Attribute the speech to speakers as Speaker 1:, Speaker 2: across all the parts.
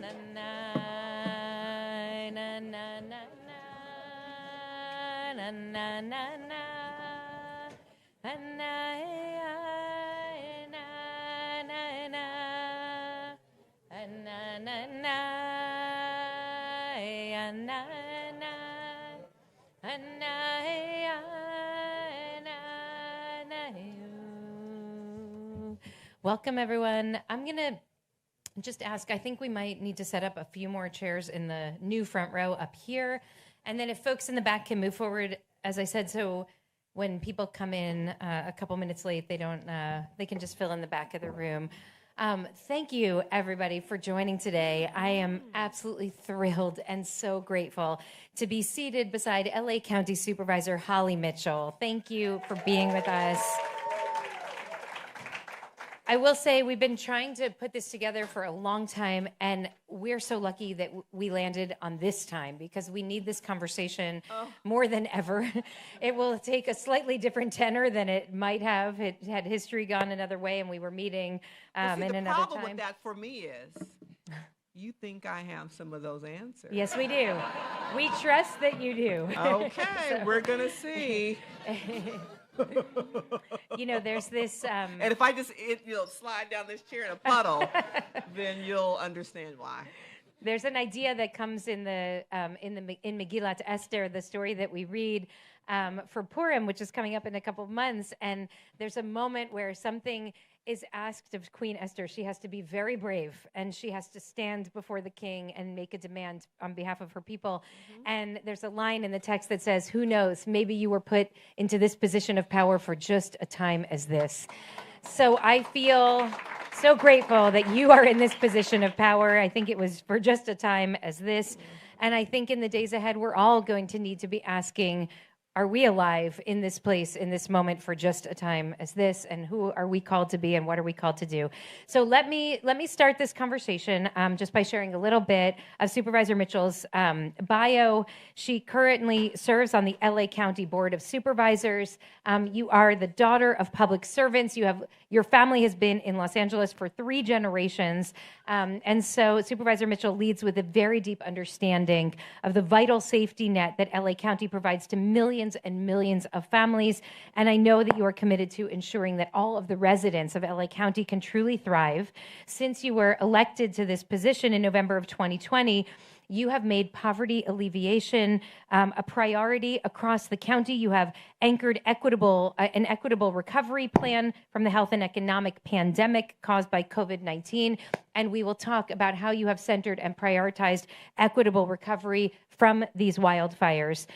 Speaker 1: na na na na na na na na na na. Welcome, everyone. I'm going to just ask, I think we might need to set up a few more chairs in the new front row up here. And then if folks in the back can move forward, as I said, so when people come in a couple minutes late, they can just fill in the back of the room. Thank you, everybody, for joining today. I am absolutely thrilled and so grateful to be seated beside LA County Supervisor Holly Mitchell. Thank you for being with us. I will say we've been trying to put this together for a long time, and we're so lucky that we landed on this time because we need this conversation more than ever. It will take a slightly different tenor than it might have. It had history gone another way, and we were meeting in another time.
Speaker 2: The problem with that for me is you think I have some of those answers.
Speaker 1: Yes, we do. We trust that you do.
Speaker 2: Okay, we're going to see.
Speaker 1: You know, there's this.
Speaker 2: And if I just slide down this chair in a puddle, then you'll understand why.
Speaker 1: There's an idea that comes in Megillat Esther, the story that we read for Purim, which is coming up in a couple of months. And there's a moment where something is asked of Queen Esther. She has to be very brave, and she has to stand before the king and make a demand on behalf of her people. Mm-hmm. And there's a line in the text that says, "Who knows, maybe you were put into this position of power for just a time as this." So I feel so grateful that you are in this position of power. I think it was for just a time as this. And I think in the days ahead, we're all going to need to be asking, are we alive in this place, in this moment for just a time as this? And who are we called to be and what are we called to do? So let me start this conversation just by sharing a little bit of Supervisor Mitchell's bio. She currently serves on the LA County Board of Supervisors. You are the daughter of public servants. Your family has been in Los Angeles for 3 generations. And so Supervisor Mitchell leads with a very deep understanding of the vital safety net that LA County provides to millions and millions of families. And I know that you are committed to ensuring that all of the residents of LA County can truly thrive. Since you were elected to this position in November of 2020, you have made poverty alleviation a priority across the county. You have anchored an equitable recovery plan from the health and economic pandemic caused by COVID-19. And we will talk about how you have centered and prioritized equitable recovery from these wildfires.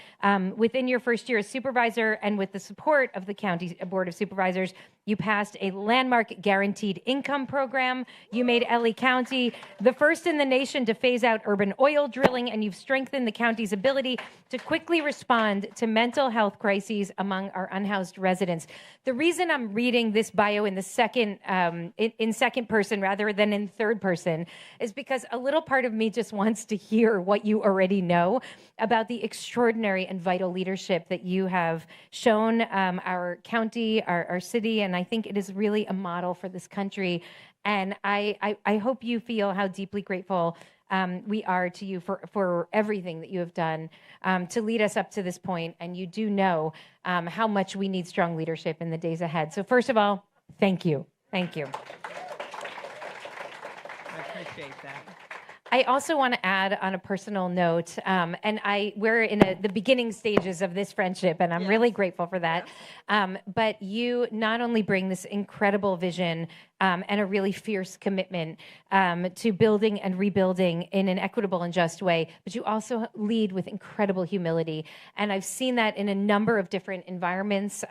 Speaker 1: Within your first year as supervisor and with the support of the County Board of Supervisors, you passed a landmark guaranteed income program. You made LA County the first in the nation to phase out urban oil drilling, and you've strengthened the county's ability to quickly respond to mental health crises among our unhoused residents. The reason I'm reading this bio in the second person rather than in third person is because a little part of me just wants to hear what you already know about the extraordinary and vital leadership that you have shown our county, our city, and I think it is really a model for this country. And I hope you feel how deeply grateful we are to you for everything that you have done to lead us up to this point. And you do know how much we need strong leadership in the days ahead. So first of all, thank you. Thank you.
Speaker 2: I appreciate that.
Speaker 1: I also want to add on a personal note, and we're in the beginning stages of this friendship, and I'm really grateful for that. But you not only bring this incredible vision and a really fierce commitment to building and rebuilding in an equitable and just way, but you also lead with incredible humility. And I've seen that in a number of different environments.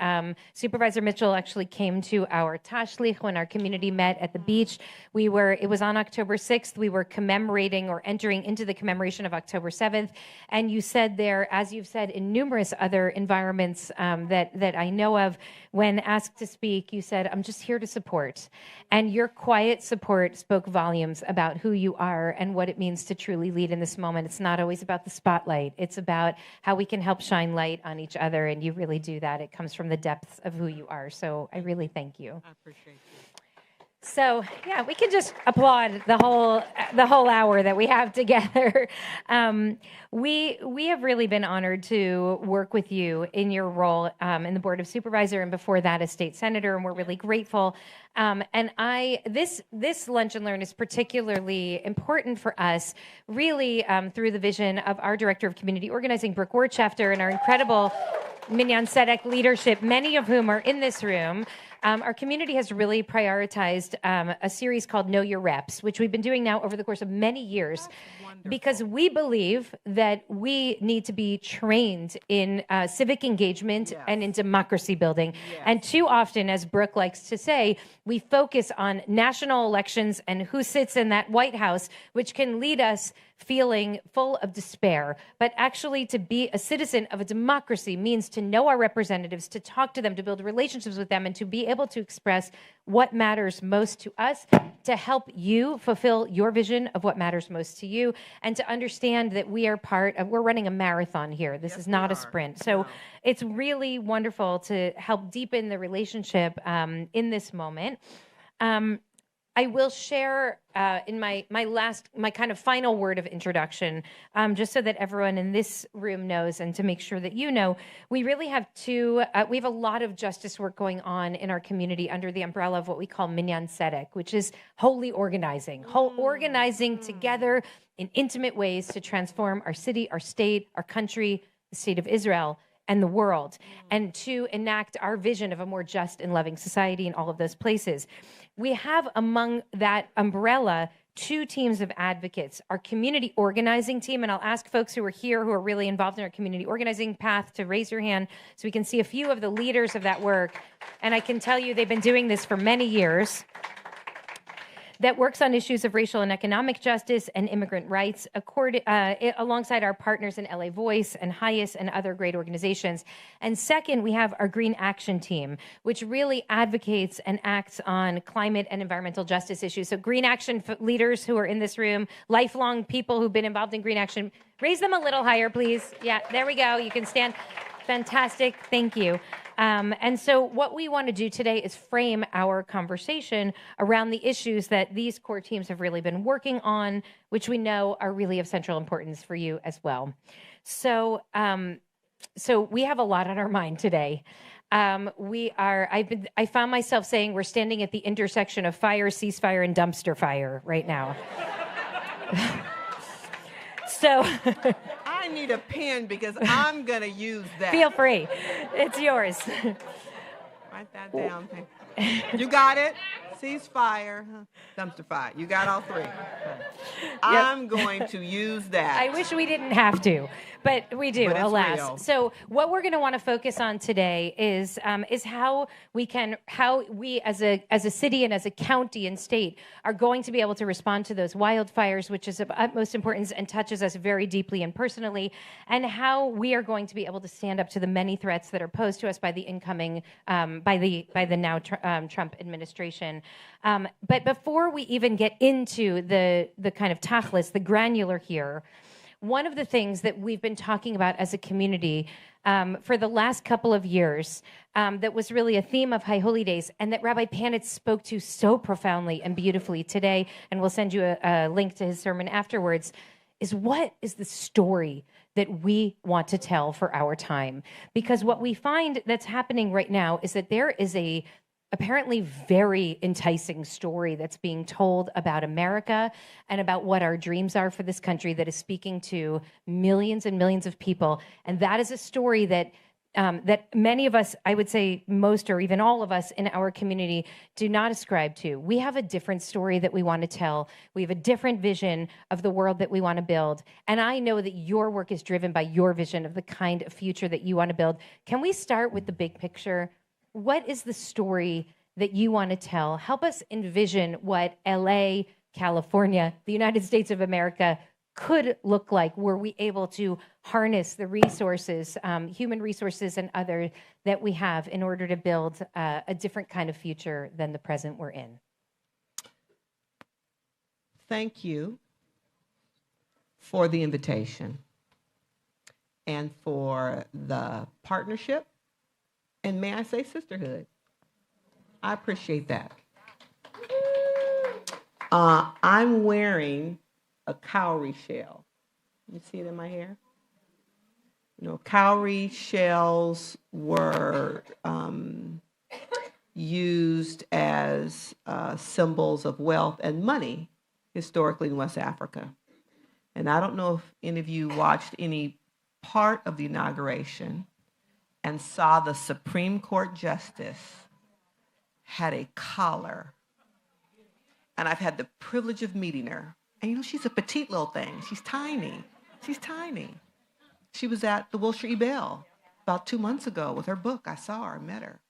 Speaker 1: Supervisor Mitchell actually came to our Tashlich when our community met at the beach. It was on October 6th. We were commemorating or entering into the commemoration of October 7th. And you said there, as you've said in numerous other environments that I know of, when asked to speak, you said, "I'm just here to support." And your quiet support spoke volumes about who you are and what it means to truly lead in this moment. It's not always about the spotlight. It's about how we can help shine light on each other, and you really do that. It comes from the depths of who you are. So I really thank you.
Speaker 2: I appreciate you.
Speaker 1: So yeah, we can just applaud the whole hour that we have together. We have really been honored to work with you in your role in the Board of Supervisor, and before that as state senator, and we're really grateful. And this Lunch and Learn is particularly important for us, really through the vision of our Director of Community Organizing, Brooke Wirtschafter, and our incredible Minyan Tzedek leadership, many of whom are in this room. Our community has really prioritized a series called Know Your Reps, which we've been doing now over the course of many years, because we believe that we need to be trained in civic engagement and in democracy building. And too often, as Brooke likes to say, we focus on national elections and who sits in that White House, which can lead us feeling full of despair. But actually, to be a citizen of a democracy means to know our representatives, to talk to them, to build relationships with them, and to be able to express what matters most to us, to help you fulfill your vision of what matters most to you, and to understand that we are we're running a marathon here. This is not a sprint. So it's really wonderful to help deepen the relationship in this moment. I will share in my kind of final word of introduction, just so that everyone in this room knows, and to make sure that you know, we really have we have a lot of justice work going on in our community under the umbrella of what we call Minyan Tzedek, which is holy organizing, organizing together in intimate ways to transform our city, our state, our country, the state of Israel, and the world, and to enact our vision of a more just and loving society in all of those places. We have among that umbrella 2 teams of advocates, our community organizing team, and I'll ask folks who are here who are really involved in our community organizing path to raise your hand so we can see a few of the leaders of that work. And I can tell you they've been doing this for many years. That works on issues of racial and economic justice and immigrant rights, alongside our partners in LA Voice and HIAS and other great organizations. And second, we have our Green Action Team, which really advocates and acts on climate and environmental justice issues. So Green Action leaders who are in this room, lifelong people who've been involved in Green Action, raise them a little higher, please. Yeah, there we go. You can stand. Fantastic. Thank you. And so what we want to do today is frame our conversation around the issues that these core teams have really been working on, which we know are really of central importance for you as well. So we have a lot on our mind today. I found myself saying we're standing at the intersection of fire, ceasefire, and dumpster fire right now. So
Speaker 2: I need a pen because I'm going to use that.
Speaker 1: Feel free. It's yours.
Speaker 2: Write that down. You got it? Ceasefire, dumpster fire. You got all 3. Okay. Yep. I'm going to use that.
Speaker 1: I wish we didn't have to, but we do,
Speaker 2: but
Speaker 1: alas.
Speaker 2: Real.
Speaker 1: So what we're going to want to focus on today is how we as a city and as a county and state are going to be able to respond to those wildfires, which is of utmost importance and touches us very deeply and personally, and how we are going to be able to stand up to the many threats that are posed to us by the incoming, by the now Trump administration. But before we even get into the kind of tachlis, the granular here, one of the things that we've been talking about as a community for the last couple of years that was really a theme of High Holy Days, and that Rabbi Panitz spoke to so profoundly and beautifully today, and we'll send you a link to his sermon afterwards, is what is the story that we want to tell for our time? Because what we find that's happening right now is that there is a apparently very enticing story that's being told about America and about what our dreams are for this country that is speaking to millions and millions of people. And that is a story that many of us, I would say most or even all of us in our community do not ascribe to. We have a different story that we want to tell. We have a different vision of the world that we want to build. And I know that your work is driven by your vision of the kind of future that you want to build. Can we start with the big picture? What is the story that you want to tell? Help us envision what LA, California, the United States of America could look like were we able to harness the resources, human resources and other that we have in order to build a different kind of future than the present we're in.
Speaker 2: Thank you for the invitation and for the partnership. And may I say sisterhood? I appreciate that. I'm wearing a cowrie shell. You see it in my hair? You know, cowrie shells were used as symbols of wealth and money historically in West Africa. And I don't know if any of you watched any part of the inauguration and saw the Supreme Court Justice had a collar. And I've had the privilege of meeting her. And you know, she's a petite little thing. She's tiny. She's tiny. She was at the Wilshire E. Bell about 2 months ago with her book. I saw her, met her.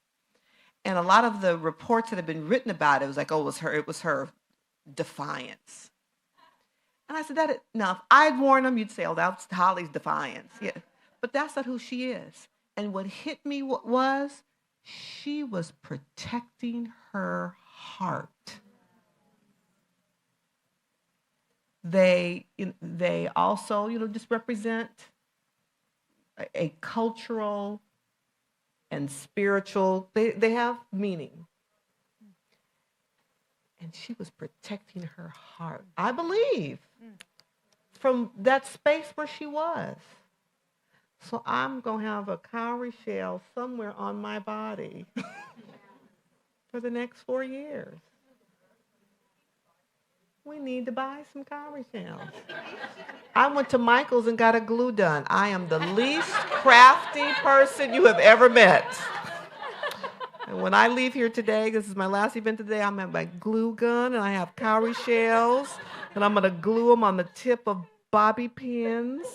Speaker 2: And a lot of the reports that have been written about it was like, oh, it was her defiance. And I said, now, if I'd worn them, you'd say, oh, that's Holly's defiance. Yeah. But that's not who she is. And what hit me was she was protecting her heart. They also, just represent a cultural and spiritual, they have meaning. And she was protecting her heart, I believe, from that space where she was. So I'm going to have a cowrie shell somewhere on my body for the next 4 years. We need to buy some cowrie shells. I went to Michael's and got a glue done. I am the least crafty person you have ever met. And when I leave here today, this is my last event today, I'm going to have my glue gun, and I have cowrie shells, and I'm going to glue them on the tip of bobby pins.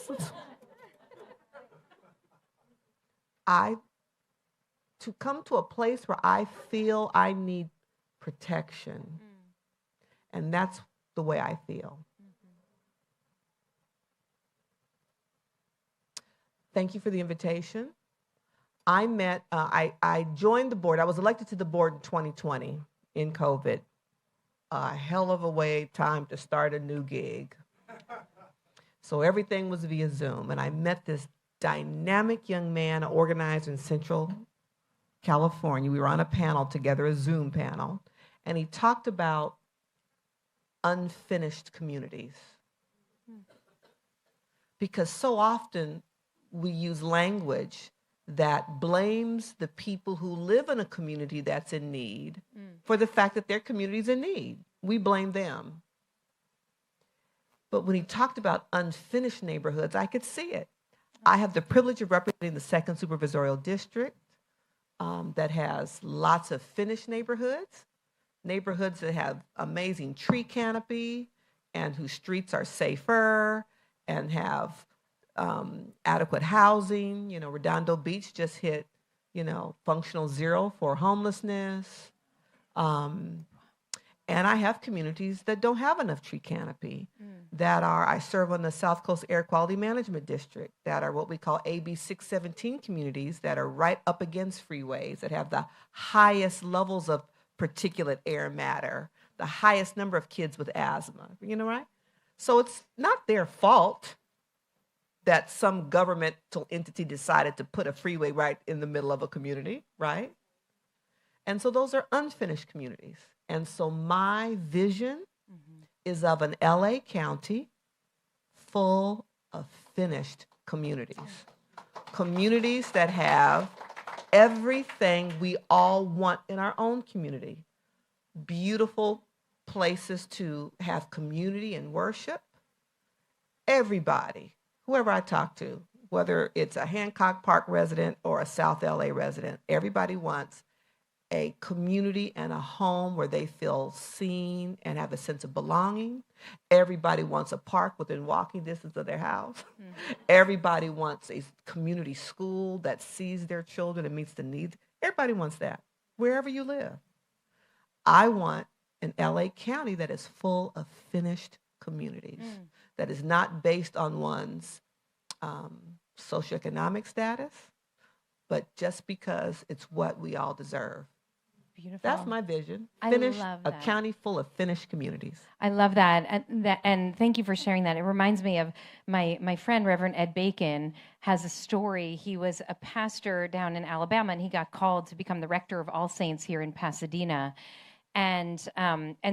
Speaker 2: To come to a place where I feel I need protection, and that's the way I feel. Thank you for the invitation. I joined the board. I was elected to the board in 2020 in COVID. A hell of a time to start a new gig. So everything was via Zoom. And I met this dynamic young man, an organizer in Central California. We were on a panel together, a Zoom panel. And he talked about unfinished communities. Because so often we use language that blames the people who live in a community that's in need for the fact that their community's in need. We blame them. But when he talked about unfinished neighborhoods, I could see it. I have the privilege of representing the 2nd Supervisorial District that has lots of finished neighborhoods that have amazing tree canopy and whose streets are safer and have adequate housing. Redondo Beach just hit, functional zero for homelessness. And I have communities that don't have enough tree canopy I serve on the South Coast Air Quality Management District that are what we call AB 617 communities that are right up against freeways that have the highest levels of particulate air matter, the highest number of kids with asthma, right? So it's not their fault that some governmental entity decided to put a freeway right in the middle of a community, right? And so those are unfinished communities. And so my vision is of an LA County full of finished communities. Communities that have everything we all want in our own community. Beautiful places to have community and worship. Everybody, whoever I talk to, whether it's a Hancock Park resident or a South LA resident, everybody wants a community and a home where they feel seen and have a sense of belonging. Everybody wants a park within walking distance of their house. Everybody wants a community school that sees their children and meets the needs. Everybody wants that, wherever you live. I want an LA County that is full of finished communities, that is not based on one's socioeconomic status, but just because it's what we all deserve.
Speaker 1: Beautiful.
Speaker 2: That's my vision.
Speaker 1: I love that.
Speaker 2: A county full of finished communities.
Speaker 1: I love that. And thank you for sharing that. It reminds me of my friend, Reverend Ed Bacon, has a story. He was a pastor down in Alabama, and he got called to become the rector of All Saints here in Pasadena. And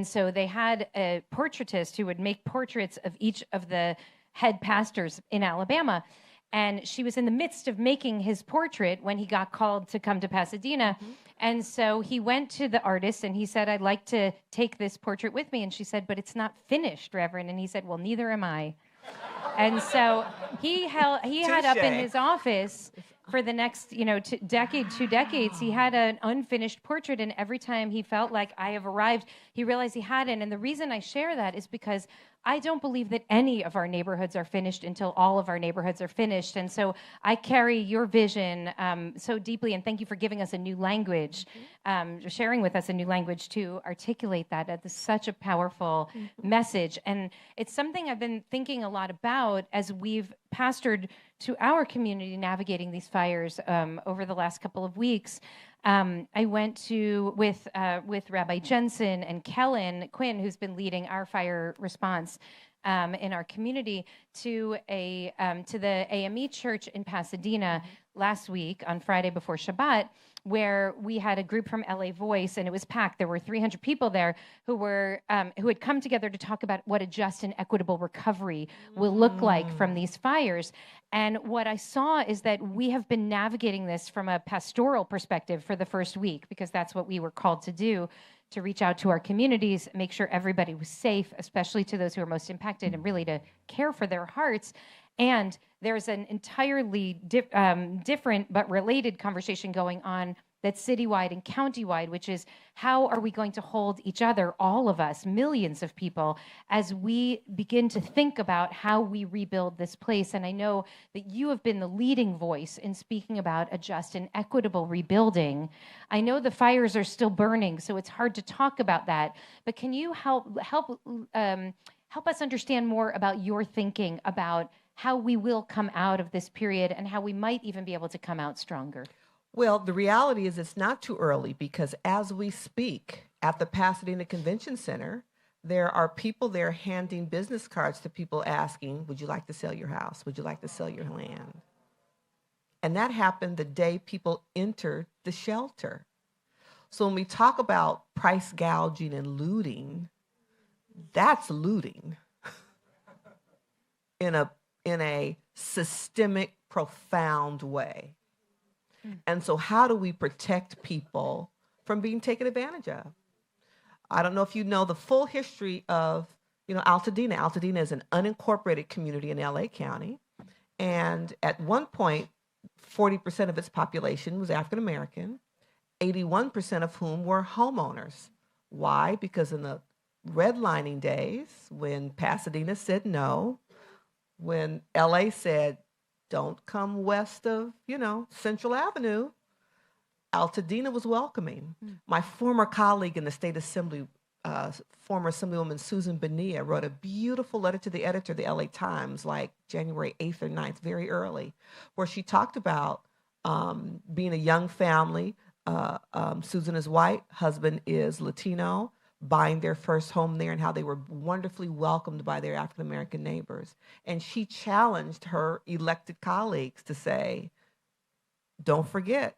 Speaker 1: so they had a portraitist who would make portraits of each of the head pastors in Alabama. And she was in the midst of making his portrait when he got called to come to Pasadena. And so he went to the artist and he said, I'd like to take this portrait with me. And she said, but it's not finished, Reverend. And he said, well, neither am I. And so he had up in his office for the next, decade, 2 decades, he had an unfinished portrait. And every time he felt like I have arrived, he realized he hadn't. And the reason I share that is because I don't believe that any of our neighborhoods are finished until all of our neighborhoods are finished. And so I carry your vision so deeply, and thank you for giving us a new language, sharing with us a new language to articulate that. That's such a powerful message. And it's something I've been thinking a lot about as we've pastored to our community navigating these fires over the last couple of weeks. I went to with Rabbi Jensen and Kellen Quinn, who's been leading our fire response in our community, to the AME church in Pasadena last week on Friday before Shabbat, where we had a group from LA Voice, and it was packed. There were 300 people there who had come together to talk about what a just and equitable recovery will look like from these fires. And what I saw is that we have been navigating this from a pastoral perspective for the first week, because that's what we were called to do, to reach out to our communities, make sure everybody was safe, especially to those who are most impacted, and really to care for their hearts. And there's an entirely different but related conversation going on that's citywide and countywide, which is how are we going to hold each other, all of us, millions of people, as we begin to think about how we rebuild this place. And I know that you have been the leading voice in speaking about a just and equitable rebuilding. I know the fires are still burning, so it's hard to talk about that. But can you help us understand more about your thinking about how we will come out of this period and how we might even be able to come out stronger?
Speaker 2: Well, the reality is it's not too early, because as we speak at the Pasadena Convention Center, there are people there handing business cards to people asking, would you like to sell your house? Would you like to sell your land? And that happened the day people entered the shelter. So when we talk about price gouging and looting, that's looting in a systemic, profound way. And so how do we protect people from being taken advantage of? I don't know if you know the full history of, Altadena. Altadena is an unincorporated community in LA County. And at one point, 40% of its population was African American, 81% of whom were homeowners. Why? Because in the redlining days, when Pasadena said no, when LA said, don't come west of, Central Avenue, Altadena was welcoming. My former colleague in the state assembly, former Assemblywoman Susan Bonilla, wrote a beautiful letter to the editor of the LA Times, like January 8th or 9th, very early, where she talked about being a young family. Susan is white, husband is Latino, buying their first home there, and how they were wonderfully welcomed by their African-American neighbors. And she challenged her elected colleagues to say, don't forget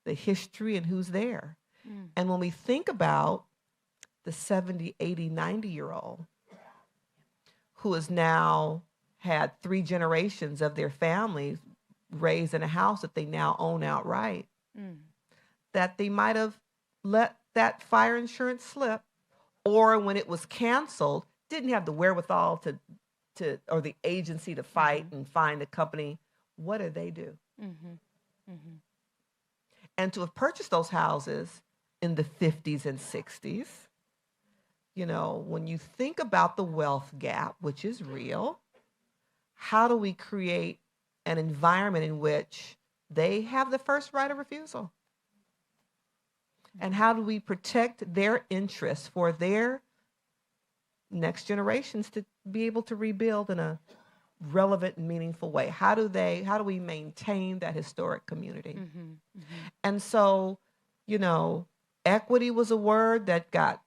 Speaker 2: the history and who's there. And when we think about the 70, 80, 90-year-old who has now had 3 generations of their family raised in a house that they now own outright, that they might have let that fire insurance slip, or when it was canceled, didn't have the wherewithal to or the agency to fight and find a company. What did they do? And to have purchased those houses in the 50s and 60s, when you think about the wealth gap, which is real, how do we create an environment in which they have the first right of refusal? And how do we protect their interests for their next generations to be able to rebuild in a relevant and meaningful way? How do we maintain that historic community? And so, equity was a word that got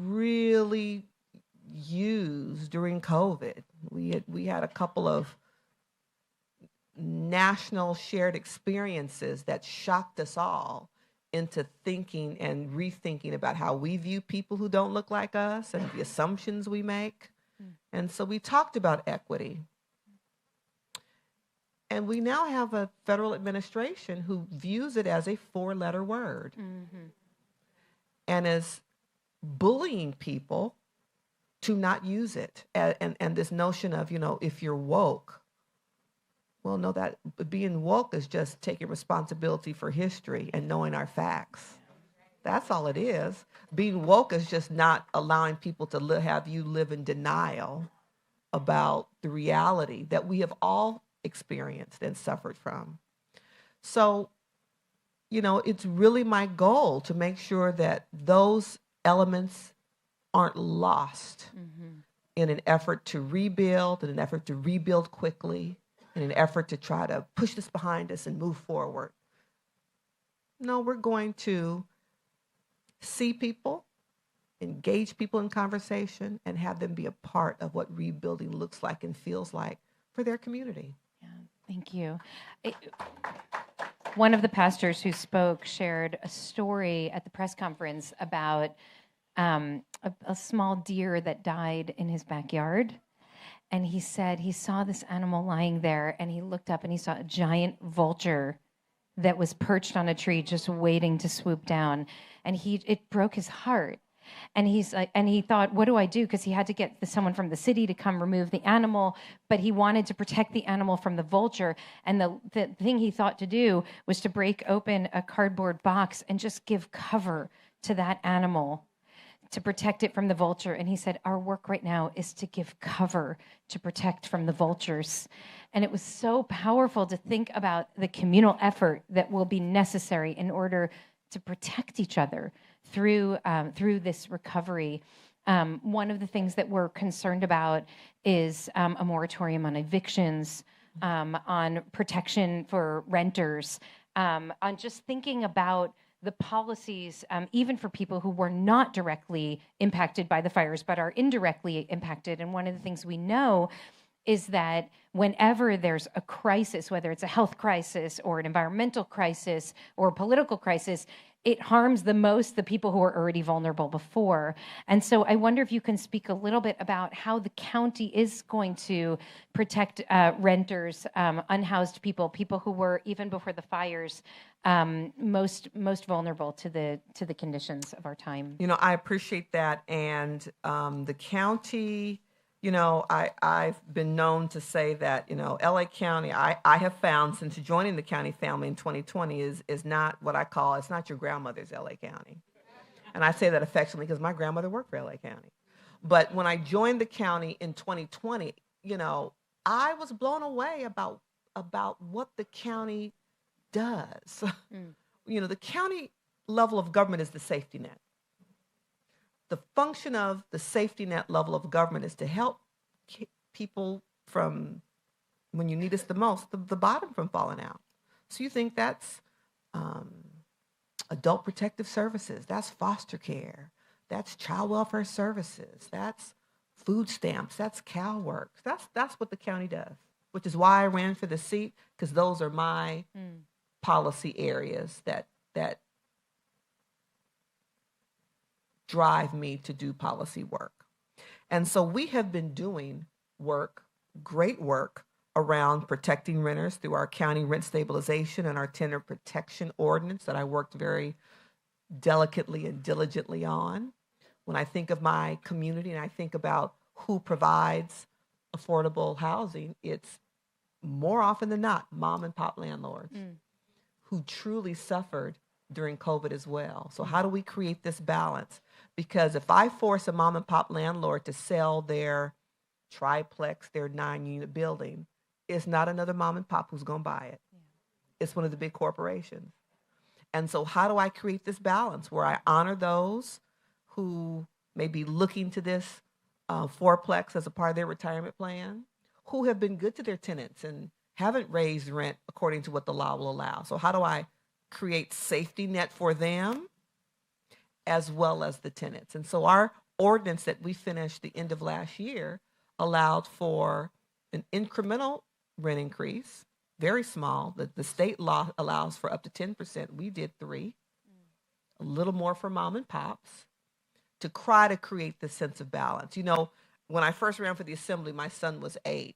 Speaker 2: really used during COVID. We had a couple of national shared experiences that shocked us all into thinking and rethinking about how we view people who don't look like us and the assumptions we make. And so we talked about equity. And we now have a federal administration who views it as a 4-letter word and is bullying people to not use it. And this notion of, if you're woke, well, no, that being woke is just taking responsibility for history and knowing our facts. That's all it is. Being woke is just not allowing people to have you live in denial about the reality that we have all experienced and suffered from. So, it's really my goal to make sure that those elements aren't lost in an effort to rebuild, in an effort to rebuild quickly, in an effort to try to push this behind us and move forward. No, we're going to see people, engage people in conversation, and have them be a part of what rebuilding looks like and feels like for their community.
Speaker 1: Yeah, thank you. One of the pastors who spoke shared a story at the press conference about a small deer that died in his backyard. And he said he saw this animal lying there, and he looked up and he saw a giant vulture that was perched on a tree just waiting to swoop down. And it broke his heart. And he thought, what do I do? Because he had to get someone from the city to come remove the animal, but he wanted to protect the animal from the vulture. And the thing he thought to do was to break open a cardboard box and just give cover to that animal to protect it from the vulture. And he said, our work right now is to give cover to protect from the vultures. And it was so powerful to think about the communal effort that will be necessary in order to protect each other through this recovery. One of the things that we're concerned about is a moratorium on evictions, on protection for renters, on just thinking about the policies, even for people who were not directly impacted by the fires, but are indirectly impacted. And one of the things we know is that whenever there's a crisis, whether it's a health crisis or an environmental crisis or a political crisis, it harms the most the people who are already vulnerable before. And so I wonder if you can speak a little bit about how the county is going to protect renters, unhoused people who were, even before the fires, most vulnerable to the conditions of our time.
Speaker 2: I appreciate that. And the county, I've been known to say that, LA County, I have found since joining the county family in 2020 is not what I call, it's not your grandmother's LA County. And I say that affectionately because my grandmother worked for LA County. But when I joined the county in 2020, I was blown away about what the county does. The county level of government is the safety net. The function of the safety net level of government is to help people from, when you need us the most, the bottom from falling out. So you think that's adult protective services, that's foster care, that's child welfare services, that's food stamps, that's CalWorks. That's what the county does, which is why I ran for the seat, because those are my policy areas that drive me to do policy work. And so we have been doing great work around protecting renters through our county rent stabilization and our tenant protection ordinance that I worked very delicately and diligently on. When I think of my community and I think about who provides affordable housing, it's more often than not mom and pop landlords who truly suffered during COVID as well. So how do we create this balance? Because if I force a mom and pop landlord to sell their triplex, their 9-unit building, it's not another mom and pop who's going to buy it. Yeah. It's one of the big corporations. And so how do I create this balance where I honor those who may be looking to this fourplex as a part of their retirement plan, who have been good to their tenants and haven't raised rent according to what the law will allow? So how do I create safety net for them as well as the tenants? And so our ordinance that we finished the end of last year allowed for an incremental rent increase, very small. The state law allows for up to 10%. We did 3%. a little more for mom and pops, to try to create this sense of balance. When I first ran for the assembly, my son was 8,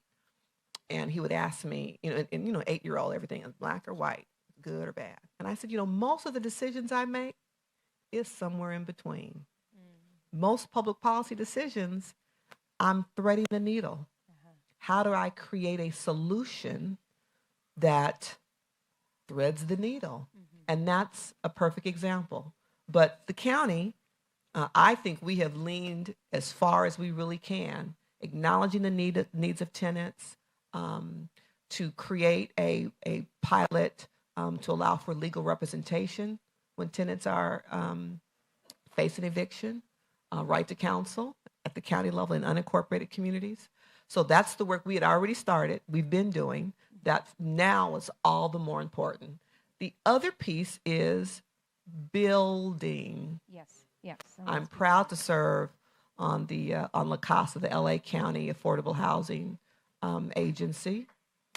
Speaker 2: and he would ask me, and 8-year-old, everything is black or white, good or bad. And I said, most of the decisions I make is somewhere in between. Most public policy decisions, I'm threading the needle. How do I create a solution that threads the needle? And that's a perfect example. But the county, I think we have leaned as far as we really can, acknowledging the needs of tenants, to create a pilot to allow for legal representation when tenants are facing eviction, right to counsel at the county level in unincorporated communities. So that's the work we had already started, we've been doing. That now is all the more important. The other piece is building.
Speaker 1: Yes.
Speaker 2: I'm proud to serve on La Casa, the LA County Affordable Housing Agency.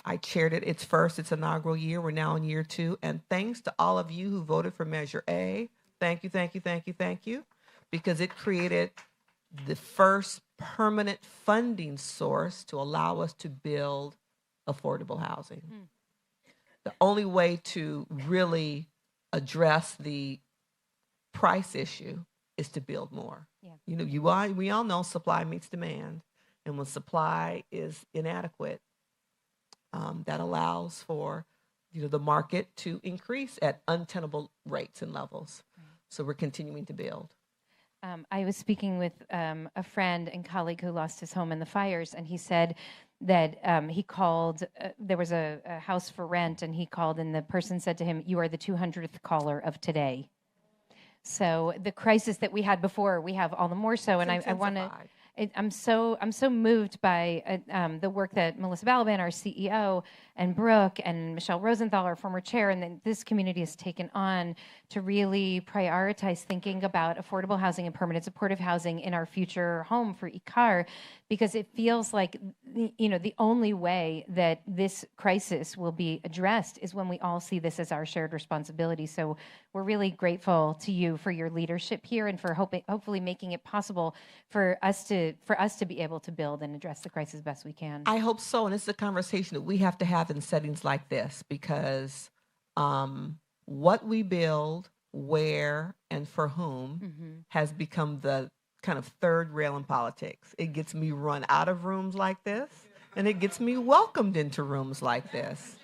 Speaker 2: I chaired its inaugural year. We're now in year 2. And thanks to all of you who voted for Measure A. Thank you. Because it created the first permanent funding source to allow us to build affordable housing. The only way to really address the price issue is to build more. Yeah. We all know supply meets demand. And when supply is inadequate, that allows for the market to increase at untenable rates and levels. Right. So we're continuing to build.
Speaker 1: I was speaking with a friend and colleague who lost his home in the fires, and he said that he called, there was a house for rent, and he called, and the person said to him, "You are the 200th caller of today." So the crisis that we had before, we have all the more so, and I want to. I'm so moved by the work that Melissa Balaban, our CEO, and Brooke and Michelle Rosenthal, our former chair, and then this community has taken on to really prioritize thinking about affordable housing and permanent supportive housing in our future home for IKAR, because it feels like the only way that this crisis will be addressed is when we all see this as our shared responsibility. So we're really grateful to you for your leadership here and for hopefully making it possible for us to be able to build and address the crisis best we can.
Speaker 2: I hope so, and it's a conversation that we have to have in settings like this, because what we build, where, and for whom has become the kind of third rail in politics. It gets me run out of rooms like this, and it gets me welcomed into rooms like this.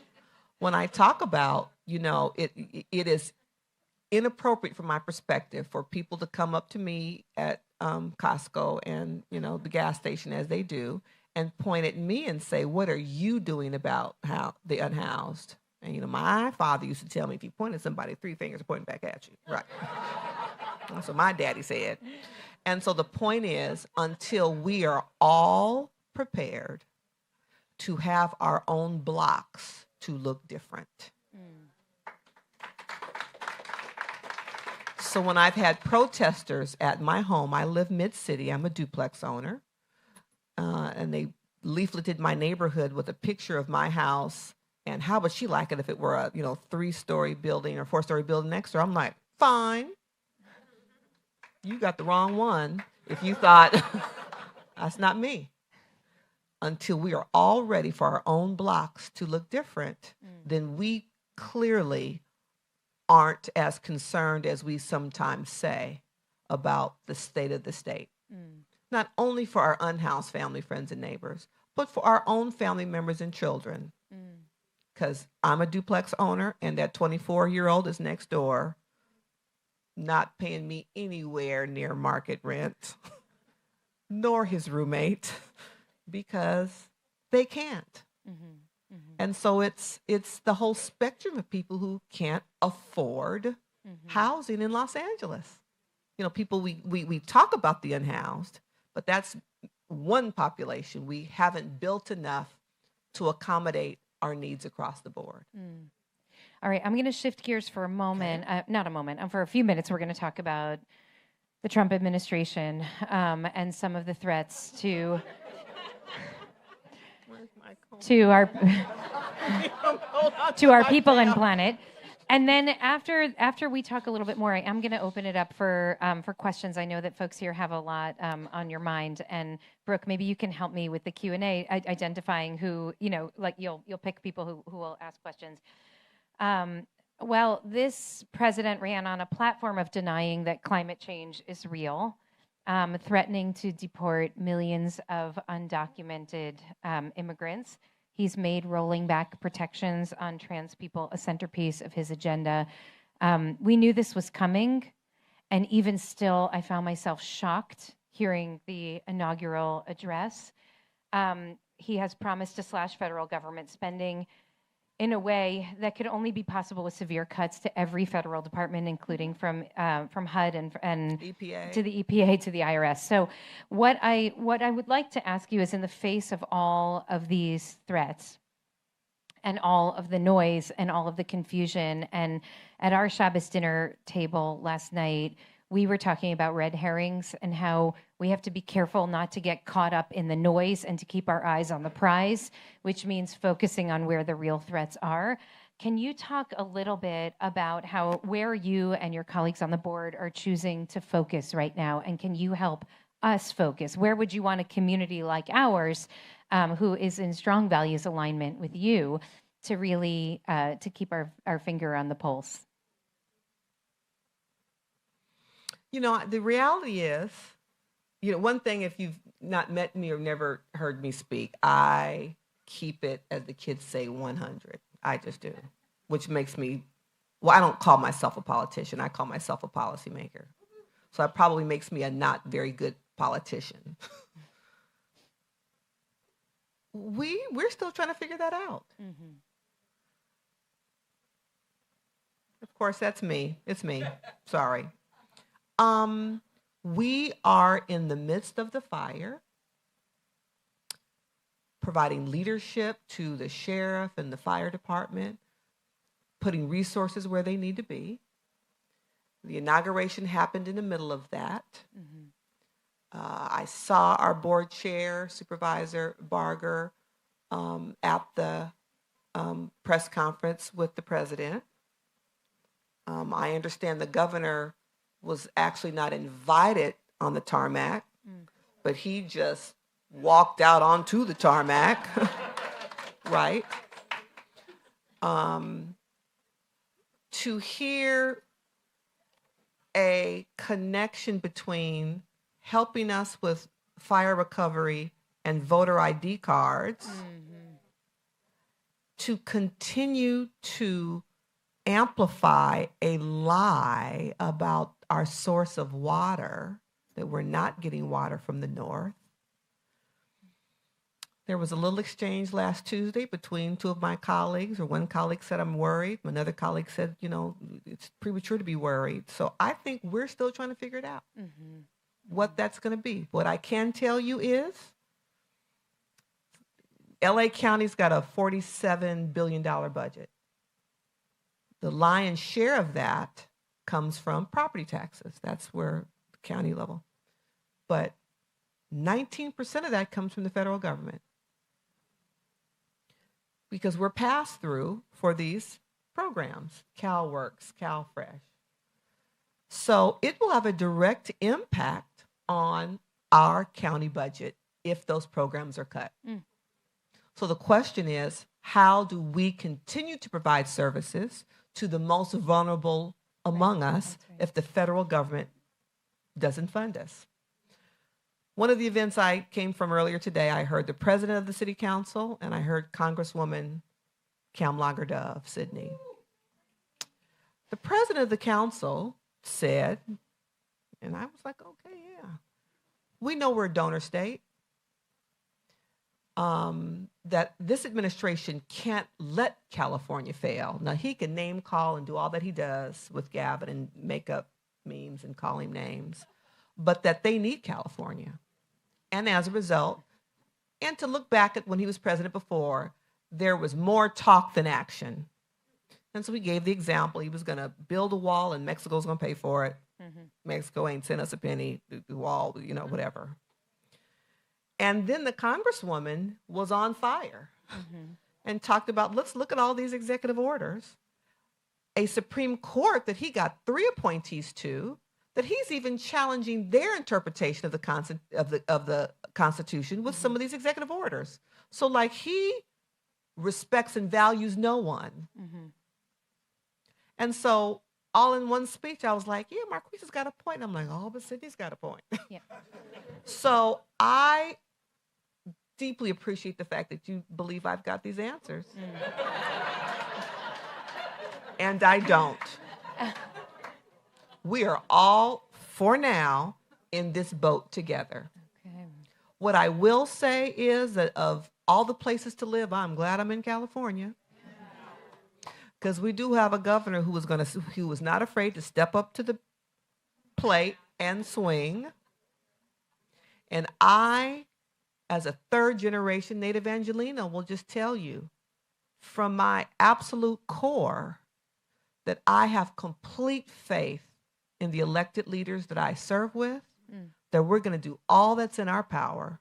Speaker 2: When I talk about, it is inappropriate from my perspective for people to come up to me at Costco and, the gas station, as they do, and point at me and say, "What are you doing about the unhoused?" And, my father used to tell me, if you point at somebody, 3 fingers are pointing back at you. Right. That's what my daddy said. And so the point is, until we are all prepared to have our own blocks to look different. So when I've had protesters at my home, I live mid-city, I'm a duplex owner, and they leafleted my neighborhood with a picture of my house, and how would she like it if it were a 3-story building or 4-story building next door? I'm like, fine. You got the wrong one if you thought that's not me. Until we are all ready for our own blocks to look different, then we clearly aren't as concerned as we sometimes say about the state of the state. Not only for our unhoused family, friends, and neighbors, but for our own family members and children. Because I'm a duplex owner, and that 24-year-old is next door, not paying me anywhere near market rent, nor his roommate, because they can't. And so it's the whole spectrum of people who can't afford housing in Los Angeles. People, we talk about the unhoused, but that's one population. We haven't built enough to accommodate our needs across the board.
Speaker 1: All right, I'm going to shift gears for a moment, not a moment, for a few minutes. We're going to talk about the Trump administration and some of the threats to our people and planet. And then after we talk a little bit more, I am going to open it up for questions. I know that folks here have a lot on your mind, and Brooke, maybe you can help me with the Q&A, identifying who, like you'll pick people who will ask questions. Well, this president ran on a platform of denying that climate change is real, threatening to deport millions of undocumented immigrants. He's made rolling back protections on trans people a centerpiece of his agenda. We knew this was coming, and even still, I found myself shocked hearing the inaugural address. He has promised to slash federal government spending in a way that could only be possible with severe cuts to every federal department, including from HUD and
Speaker 2: EPA.
Speaker 1: to the EPA to the IRS. So what I would like to ask you is, in the face of all of these threats and all of the noise and all of the confusion, and at our Shabbos dinner table last night, we were talking about red herrings and how we have to be careful not to get caught up in the noise and to keep our eyes on the prize, which means focusing on where the real threats are. Can you talk a little bit about where you and your colleagues on the board are choosing to focus right now, and can you help us focus? Where would you want a community like ours, who is in strong values alignment with you, to really to keep our finger on the pulse?
Speaker 2: The reality is, one thing, if you've not met me or never heard me speak, I keep it, as the kids say, 100. I just do, which makes me, I don't call myself a politician. I call myself a policymaker. So that probably makes me a not very good politician. We're still trying to figure that out. Mm-hmm. Of course, that's me. It's me. Sorry. We are in the midst of the fire, providing leadership to the sheriff and the fire department, putting resources where they need to be. The inauguration happened in the middle of that. Mm-hmm. I saw our board chair, Supervisor Barger, at the press conference with the president. I understand the governor was actually not invited on the tarmac, but he just walked out onto the tarmac, right? To hear a connection between helping us with fire recovery and voter ID cards, mm-hmm. to continue to amplify a lie about our source of water, that we're not getting water from the north. There was a little exchange last Tuesday between two of my colleagues, or one colleague said, I'm worried. Another colleague said, it's premature to be worried. So I think we're still trying to figure it out, mm-hmm. what that's going to be. What I can tell you is LA County's got a $47 billion budget. The lion's share of that comes from property taxes. That's where the county level. But 19% of that comes from the federal government, because we're passed through for these programs, CalWorks, CalFresh. So it will have a direct impact on our county budget if those programs are cut. Mm. So the question is, how do we continue to provide services to the most vulnerable among us if the federal government doesn't fund us? One of the events I came from earlier today, I heard the president of the city council, and I heard Congresswoman Kamlager of Sydney. The president of the council said, and I was like, okay, yeah, we know we're a donor state, that this administration can't let California fail. Now, he can name call and do all that he does with Gavin and make up memes and call him names, but that they need California. And as a result, and to look back at when he was president before, there was more talk than action. And so he gave the example. He was going to build a wall and Mexico's going to pay for it. Mm-hmm. Mexico ain't sent us a penny, the wall, whatever. And then the Congresswoman was on fire, mm-hmm. and talked about, let's look at all these executive orders. a Supreme Court that he got 3 appointees to, that he's even challenging their interpretation of the Constitution with some of these executive orders. So like he respects and values no one. Mm-hmm. And so all in one speech, I was like, yeah, Marquise has got a point. And I'm like, oh, but Sydney's got a point. Yeah. So I deeply appreciate the fact that you believe I've got these answers. And I don't. We are all, for now, in this boat together. Okay. What I will say is that of all the places to live, I'm glad I'm in California. Because we do have a governor who was not afraid to step up to the plate and swing. And I, as a third-generation Native Angelina, will just tell you from my absolute core that I have complete faith in the elected leaders that I serve with, that we're going to do all that's in our power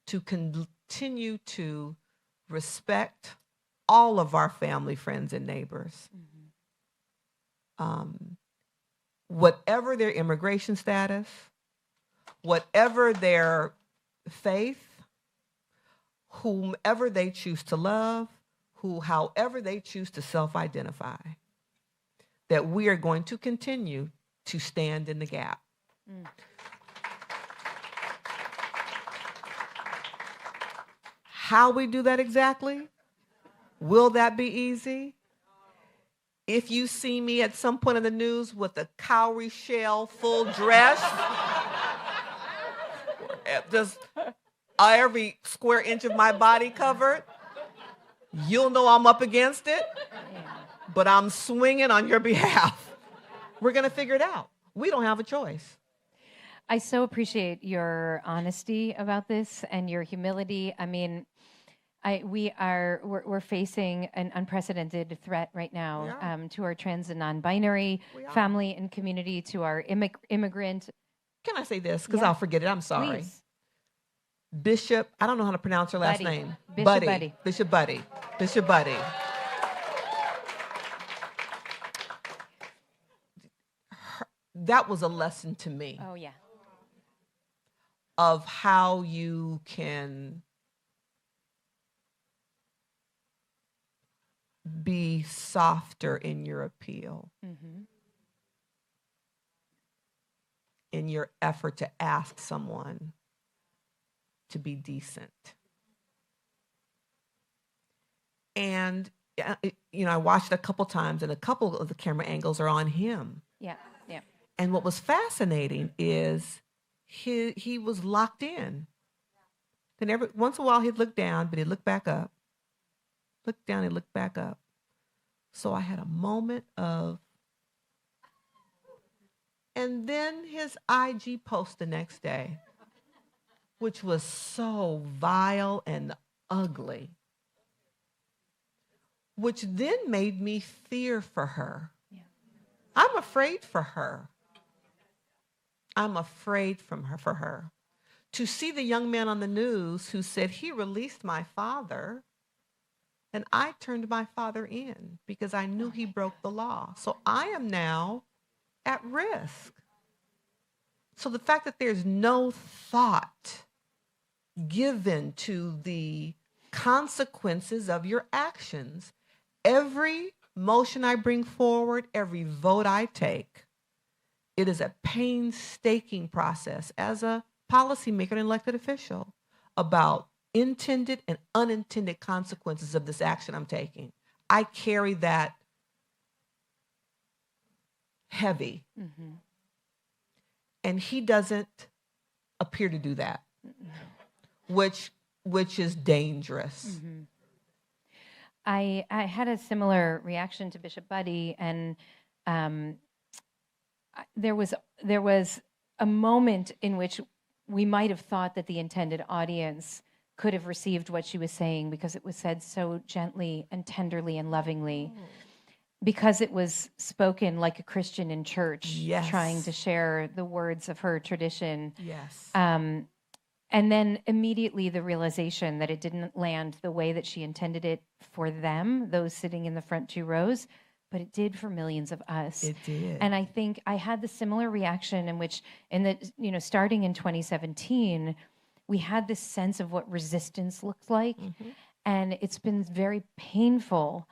Speaker 2: to continue to respect all of our family, friends, and neighbors. Whatever their immigration status, whatever their faith, whomever they choose to love, however they choose to self-identify, that we are going to continue to stand in the gap. How we do that exactly? Will that be easy? If you see me at some point in the news with a cowrie shell full dress, just every square inch of my body covered, you'll know I'm up against it, but I'm swinging on your behalf. We're going to figure it out. We don't have a choice.
Speaker 1: I so appreciate your honesty about this and your humility. I mean, we're facing an unprecedented threat right now to our trans and non-binary family and community, to our immigrant.
Speaker 2: Can I say this? Because I'll forget it. I'm sorry.
Speaker 1: Please.
Speaker 2: Bishop, I don't know how to pronounce her last name.
Speaker 1: Bishop Buddy.
Speaker 2: Bishop Buddy. Bishop Buddy. That was a lesson to me.
Speaker 1: Oh, yeah.
Speaker 2: Of how you can be softer in your appeal, in your effort to ask someone to be decent. And, I watched it a couple times, and a couple of the camera angles are on him.
Speaker 1: Yeah, yeah.
Speaker 2: And what was fascinating is he was locked in. Then every once in a while he'd look down, but he'd look back up. Look down and look back up. So I had a moment of, and then his IG post the next day, which was so vile and ugly, which then made me fear for her. Yeah. I'm afraid for her. I'm afraid for her. To see the young man on the news who said, he released my father, and I turned my father in because I knew he broke the law. So I am now at risk. So the fact that there's no thought given to the consequences of your actions, every motion I bring forward, every vote I take, it is a painstaking process as a policymaker and elected official about intended and unintended consequences of this action I'm taking. I carry that heavy. And he doesn't appear to do that, which is dangerous.
Speaker 1: I had a similar reaction to Bishop Buddy, and there was a moment in which we might have thought that the intended audience could have received what she was saying because it was said so gently and tenderly and lovingly, because it was spoken like a Christian in church, trying to share the words of her tradition. And then immediately the realization that it didn't land the way that she intended it for them, those sitting in the front 2 rows, but it did for millions of us.
Speaker 2: It did.
Speaker 1: And I think I had the similar reaction in which, starting in 2017, we had this sense of what resistance looked like.
Speaker 2: Mm-hmm.
Speaker 1: And it's been very painful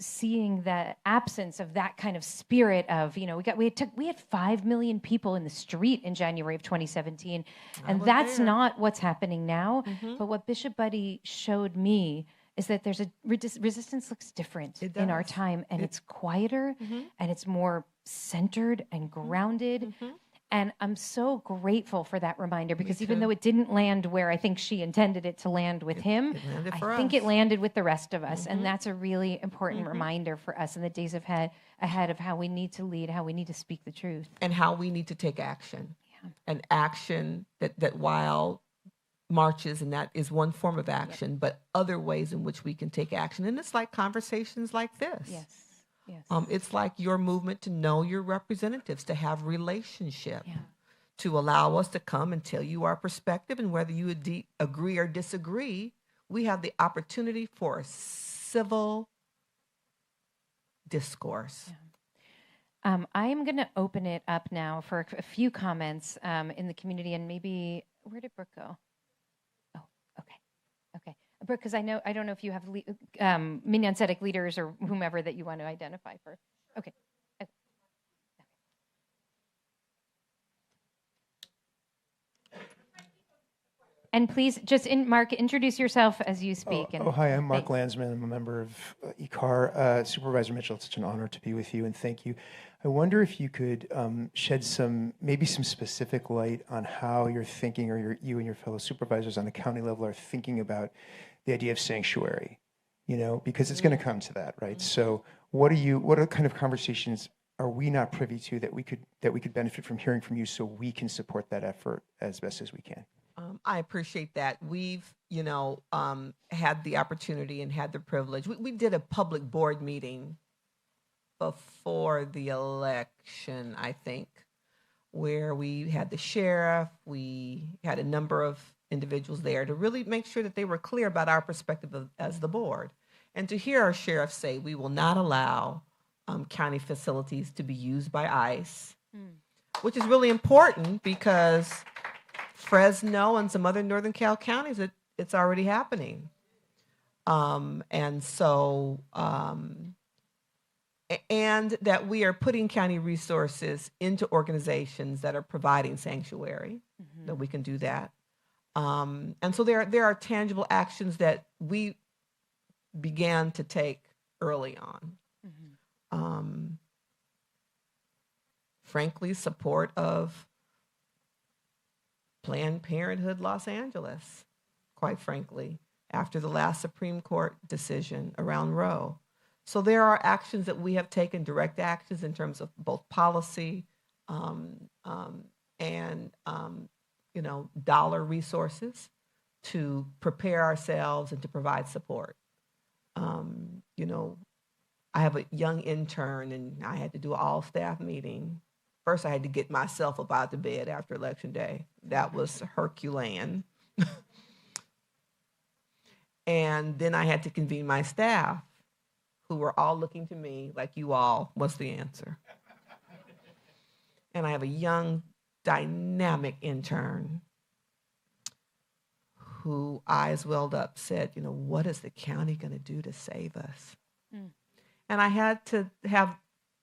Speaker 1: seeing the absence of that kind of spirit of, we had 5 million people in the street in January of 2017. And that's
Speaker 2: there.
Speaker 1: not what's happening now.
Speaker 2: Mm-hmm.
Speaker 1: But what Bishop Buddy showed me is that there's a resistance looks different in our time, and it's quieter,
Speaker 2: mm-hmm.
Speaker 1: and it's more centered and grounded.
Speaker 2: Mm-hmm.
Speaker 1: And I'm so grateful for that reminder, because
Speaker 2: Me
Speaker 1: even
Speaker 2: too.
Speaker 1: though it didn't land where I think she intended it to land with him, I think it landed with the rest of us.
Speaker 2: Mm-hmm.
Speaker 1: And that's a really important
Speaker 2: Mm-hmm.
Speaker 1: reminder for us in the days ahead of how we need to lead, how we need to speak the truth.
Speaker 2: And how we need to take action.
Speaker 1: Yeah.
Speaker 2: An action that while marches, and that is one form of action, but other ways in which we can take action. And it's like conversations like this.
Speaker 1: Yes. Yes.
Speaker 2: It's like your movement to know your representatives, to have relationship,
Speaker 1: Yeah.
Speaker 2: to allow us to come and tell you our perspective, and whether you agree or disagree, we have the opportunity for a civil discourse.
Speaker 1: Yeah. I am going to open it up now for a few comments in the community, and maybe, where did Brooke go? Oh, okay. Brooke, because I don't know if you have Minyan Tzedek leaders or whomever that you want to identify first. Okay. And please, Mark, introduce yourself as you speak.
Speaker 3: Hi, I'm Mark Landsman. I'm a member of IKAR. Supervisor Mitchell, it's such an honor to be with you, and thank you. I wonder if you could shed some specific light on how you're thinking, or you and your fellow supervisors on the county level are thinking about the idea of sanctuary, because it's going to come to that, right? So what kind of conversations are we not privy to that we could benefit from hearing from you, so we can support that effort as best as we can?
Speaker 2: I appreciate that. We've, had the opportunity and had the privilege. We did a public board meeting before the election, I think, where we had the sheriff, we had a number of individuals there to really make sure that they were clear about our perspective as the board. And to hear our sheriff say, we will not allow county facilities to be used by ICE, which is really important because Fresno and some other Northern Cal counties, it's already happening. And that we are putting county resources into organizations that are providing sanctuary, that we can do that. And so there are tangible actions that we began to take early on. Frankly, support of Planned Parenthood Los Angeles, quite frankly, after the last Supreme Court decision around Roe. So there are actions that we have taken, direct actions in terms of both policy and dollar resources to prepare ourselves and to provide support. I have a young intern, and I had to do an all-staff meeting. First, I had to get myself up out of bed after Election Day. That was Herculean. And then I had to convene my staff, who were all looking to me like, you all, what's the answer? And I have a young, dynamic intern who, eyes welled up, said, what is the county going to do to save us? And I had to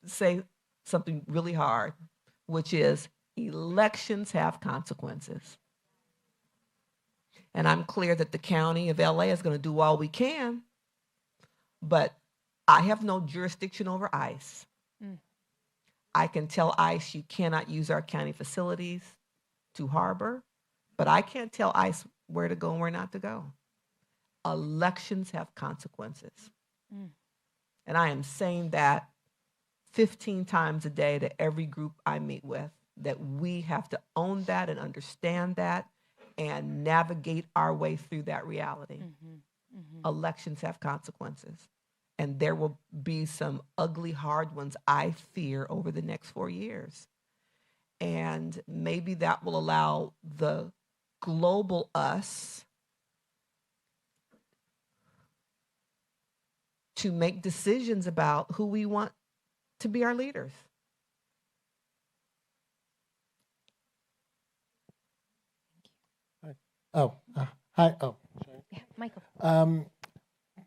Speaker 2: say something really hard, which is elections have consequences. And I'm clear that the county of LA is going to do all we can, but I have no jurisdiction over ICE. I can tell ICE you cannot use our county facilities to harbor, but I can't tell ICE where to go and where not to go. Elections have consequences. And I am saying that 15 times a day to every group I meet with, that we have to own that and understand that and navigate our way through that reality. Elections have consequences. And there will be some ugly, hard ones, I fear, over the next 4 years. And maybe that will allow the global us to make decisions about who we want to be our leaders.
Speaker 4: Oh, hi. Oh,
Speaker 1: Yeah, Michael.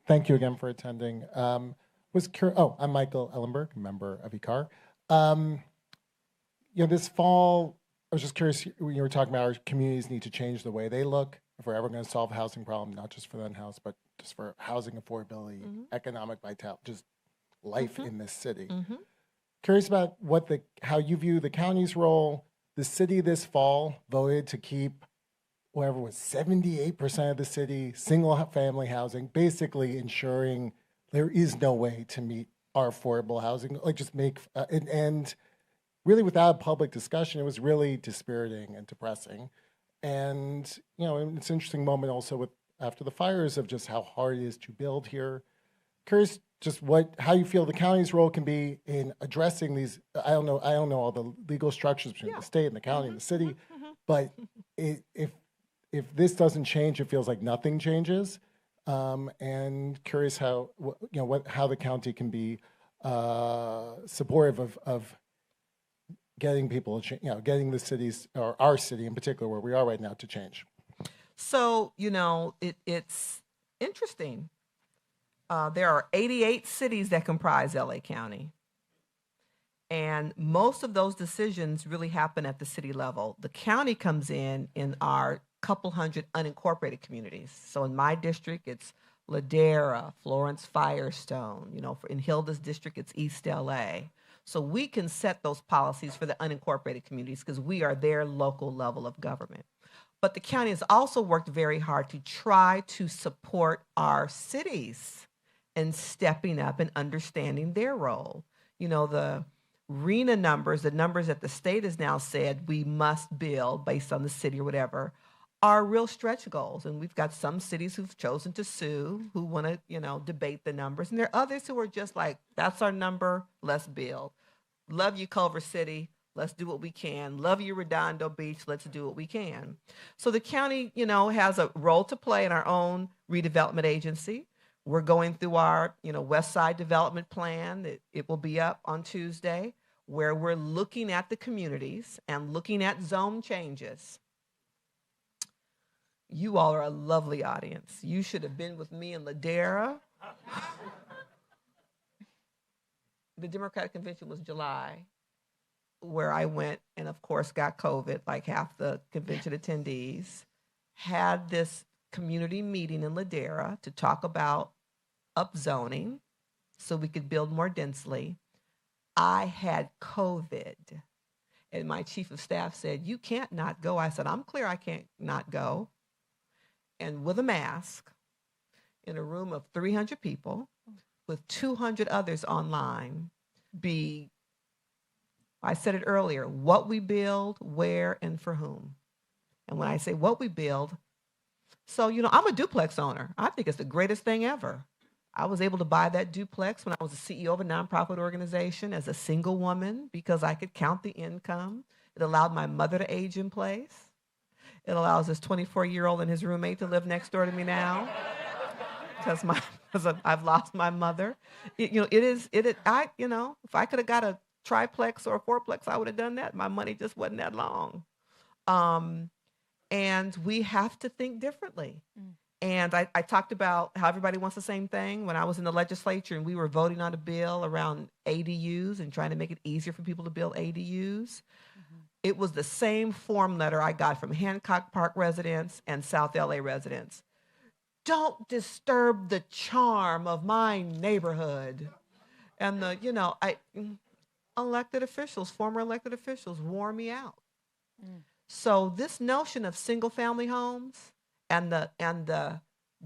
Speaker 4: thank you again for attending. I'm Michael Ellenberg, member of IKAR. This fall, I was just curious, when you were talking about our communities need to change the way they look if we're ever going to solve a housing problem, not just for the unhoused, but just for housing affordability, economic vitality, just life in this city. Curious about how you view the county's role. The city this fall voted to keep whatever was 78% of the city single-family housing, basically ensuring there is no way to meet our affordable housing, like just make and really without a public discussion. It was really dispiriting and depressing. And it's an interesting moment also after the fires of just how hard it is to build here. Curious just how you feel the county's role can be in addressing these. I don't know all the legal structures between the state and the county and the city, but if this doesn't change, it feels like nothing changes. And curious how the county can be supportive of getting people, getting the cities, or our city in particular, where we are right now, to change.
Speaker 2: So, it's interesting. There are 88 cities that comprise LA County. And most of those decisions really happen at the city level. The county comes in our couple hundred unincorporated communities. So in my district, it's Ladera, Florence Firestone. In Hilda's district, it's East LA. So we can set those policies for the unincorporated communities because we are their local level of government. But the county has also worked very hard to try to support our cities in stepping up and understanding their role. The RENA numbers, the numbers that the state has now said we must build based on the city or whatever, are real stretch goals. And we've got some cities who've chosen to sue, who want to, debate the numbers. And there are others who are just like, that's our number, let's build. Love you, Culver City. Let's do what we can. Love you, Redondo Beach. Let's do what we can. So the county, has a role to play in our own redevelopment agency. We're going through our, West Side Development Plan. It will be up on Tuesday, where we're looking at the communities and looking at zone changes. You all are a lovely audience. You should have been with me in Ladera. The Democratic Convention was July, where I went and, of course, got COVID, like half the convention attendees, had this community meeting in Ladera to talk about upzoning so we could build more densely. I had COVID, and my chief of staff said, "You can't not go." I said, "I'm clear I can't not go." And with a mask, in a room of 300 people, with 200 others online, I said it earlier, what we build, where, and for whom. And when I say what we build, so, I'm a duplex owner. I think it's the greatest thing ever. I was able to buy that duplex when I was the CEO of a nonprofit organization as a single woman because I could count the income. It allowed my mother to age in place. It allows this 24-year-old and his roommate to live next door to me now because I've lost my mother. If I could have got a triplex or a fourplex, I would have done that. My money just wasn't that long. And we have to think differently. And I talked about how everybody wants the same thing. When I was in the legislature and we were voting on a bill around ADUs and trying to make it easier for people to build ADUs, it was the same form letter I got from Hancock Park residents and South LA residents. Don't disturb the charm of my neighborhood. And elected officials, former elected officials, wore me out. So this notion of single family homes and the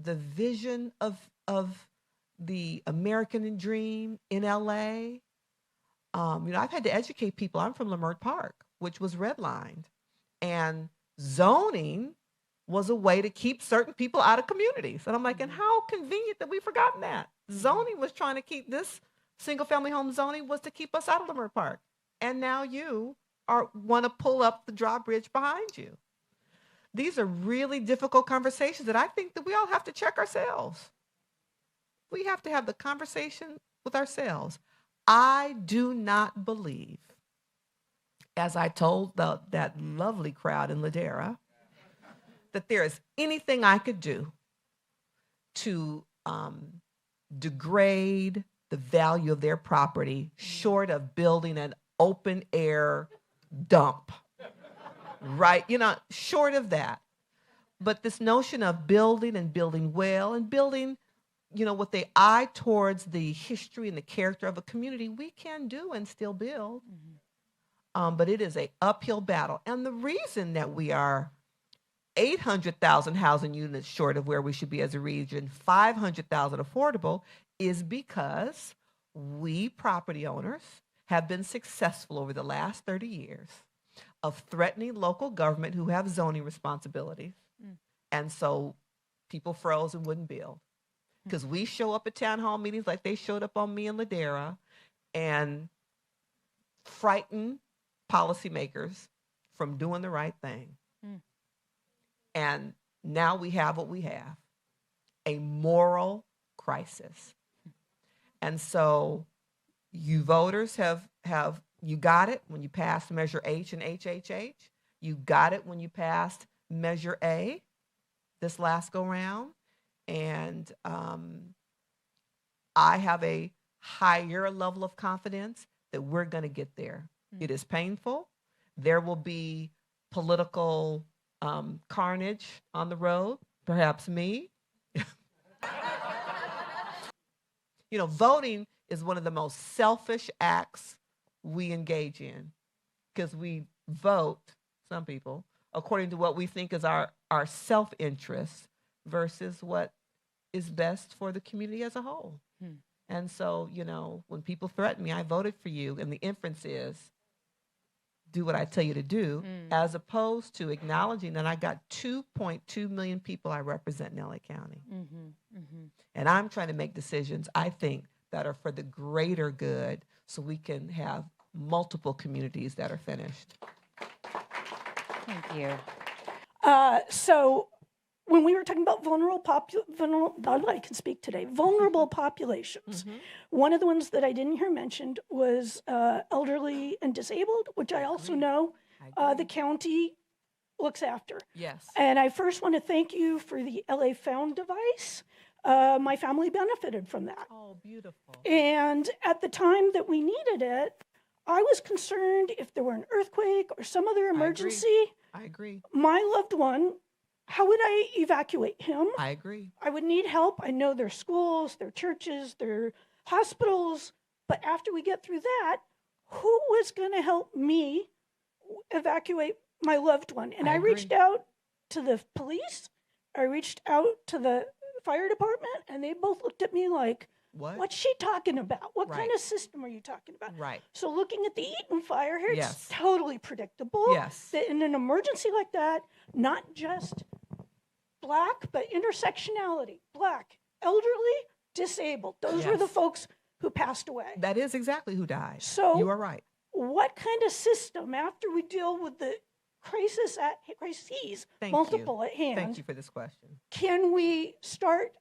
Speaker 2: vision of the American dream in LA, I've had to educate people. I'm from Leimert Park, which was redlined, and zoning was a way to keep certain people out of communities. And I'm like, and how convenient that we've forgotten that. Zoning was trying to keep this single-family home zoning was to keep us out of Leimert Park. And now you want to pull up the drawbridge behind you. These are really difficult conversations that I think that we all have to check ourselves. we have to have the conversation with ourselves. I do not believe, as I told that lovely crowd in Ladera, that there is anything I could do to degrade the value of their property short of building an open air dump, right? Short of that. But this notion of building and building well and building, with the eye towards the history and the character of a community, we can do and still build. But it is an uphill battle. And the reason that we are 800,000 housing units short of where we should be as a region, 500,000 affordable, is because we property owners have been successful over the last 30 years of threatening local government who have zoning responsibilities. And so people froze and wouldn't build. Because we show up at town hall meetings like they showed up on me in Ladera and frighten policymakers from doing the right thing. And now we have what we have, a moral crisis. And so you voters you got it when you passed Measure H and HHH. You got it when you passed Measure A this last go round. And I have a higher level of confidence that we're going to get there. It is painful. There will be political carnage on the road, perhaps me. Voting is one of the most selfish acts we engage in because we vote, some people, according to what we think is our self-interest versus what is best for the community as a whole. And so, when people threaten me, I voted for you, and the inference is, do what I tell you to do, as opposed to acknowledging that I got 2.2 million people I represent in LA County. And I'm trying to make decisions, I think, that are for the greater good so we can have multiple communities that are finished.
Speaker 1: Thank you.
Speaker 5: So when we were talking about vulnerable populations, one of the ones that I didn't hear mentioned was elderly and disabled, which I also know the county looks after.
Speaker 2: Yes.
Speaker 5: And I first want to thank you for the LA Found device. My family benefited from that.
Speaker 2: Oh, beautiful.
Speaker 5: And at the time that we needed it, I was concerned if there were an earthquake or some other emergency.
Speaker 2: I agree.
Speaker 5: My loved one, how would I evacuate him?
Speaker 2: I agree.
Speaker 5: I would need help. I know their schools, their churches, their hospitals. But after we get through that, who was going to help me evacuate my loved one? And I reached out to the police. I reached out to the fire department, and they both looked at me like, what's she talking about? What kind of system are you talking about?
Speaker 2: Right.
Speaker 5: So looking at the Eaton fire here,
Speaker 2: Yes.
Speaker 5: it's totally predictable.
Speaker 2: Yes.
Speaker 5: That in an emergency like that, not just Black, but intersectionality. Black, elderly, disabled. Those were the folks who passed away.
Speaker 2: That is exactly who died.
Speaker 5: So
Speaker 2: you are right.
Speaker 5: What kind of system, after we deal with the crises, multiple at hand,
Speaker 2: Thank you for this question.
Speaker 5: can we start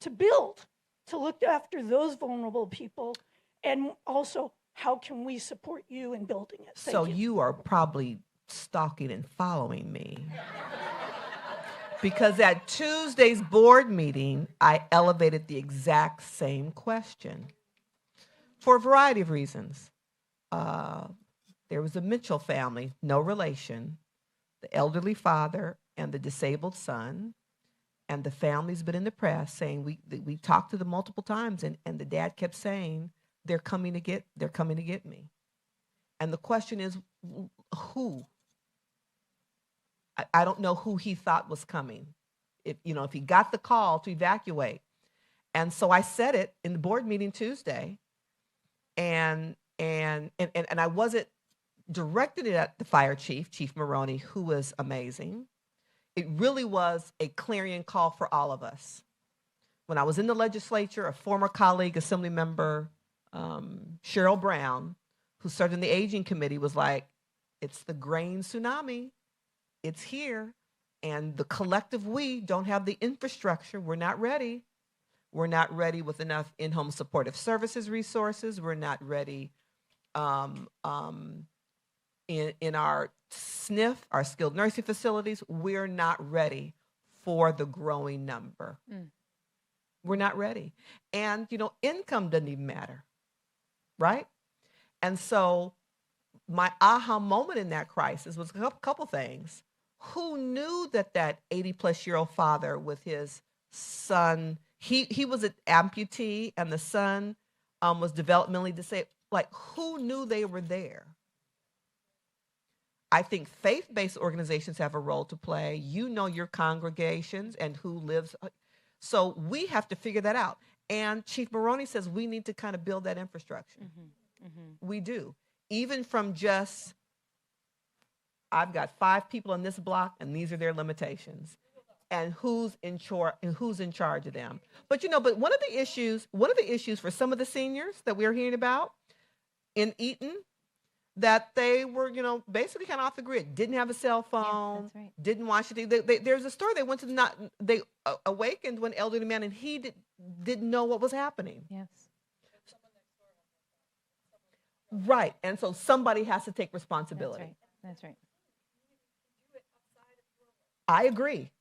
Speaker 5: to build to look after those vulnerable people? And also, how can we support you in building it?
Speaker 2: So you are probably stalking and following me. Because at Tuesday's board meeting, I elevated the exact same question for a variety of reasons. There was a Mitchell family, no relation, the elderly father and the disabled son, and the family's been in the press saying we talked to them multiple times, and the dad kept saying they're coming to get me. And the question is, who? I don't know who he thought was coming. If he got the call to evacuate. And so I said it in the board meeting Tuesday, and I wasn't directed it at the fire chief, Chief Maroney, who was amazing. It really was a clarion call for all of us. When I was in the legislature, a former colleague, Assembly Member Cheryl Brown, who served in the Aging Committee, was like, it's the grain tsunami. It's here. And the collective we don't have the infrastructure. We're not ready. We're not ready with enough in-home supportive services resources. We're not ready in our SNF, our skilled nursing facilities. We're not ready for the growing number. We're not ready. And, income doesn't even matter, right? And so my aha moment in that crisis was a couple things. Who knew that 80-plus-year-old father with his son, he was an amputee and the son was developmentally disabled. Like, who knew they were there? I think faith-based organizations have a role to play. Your congregations and who lives. So we have to figure that out. And Chief Maroney says we need to kind of build that infrastructure. We do. Even from just, I've got 5 people in this block and these are their limitations. And who's in charge of them. But but one of the issues for some of the seniors that we're hearing about in Eaton, that they were, basically kind of off the grid, didn't have a cell phone,
Speaker 1: that's right.
Speaker 2: Didn't watch it. There's a story they went to they awakened one elderly man and he didn't know what was happening.
Speaker 1: Yes.
Speaker 2: Right. And so somebody has to take responsibility.
Speaker 1: That's right.
Speaker 2: I agree.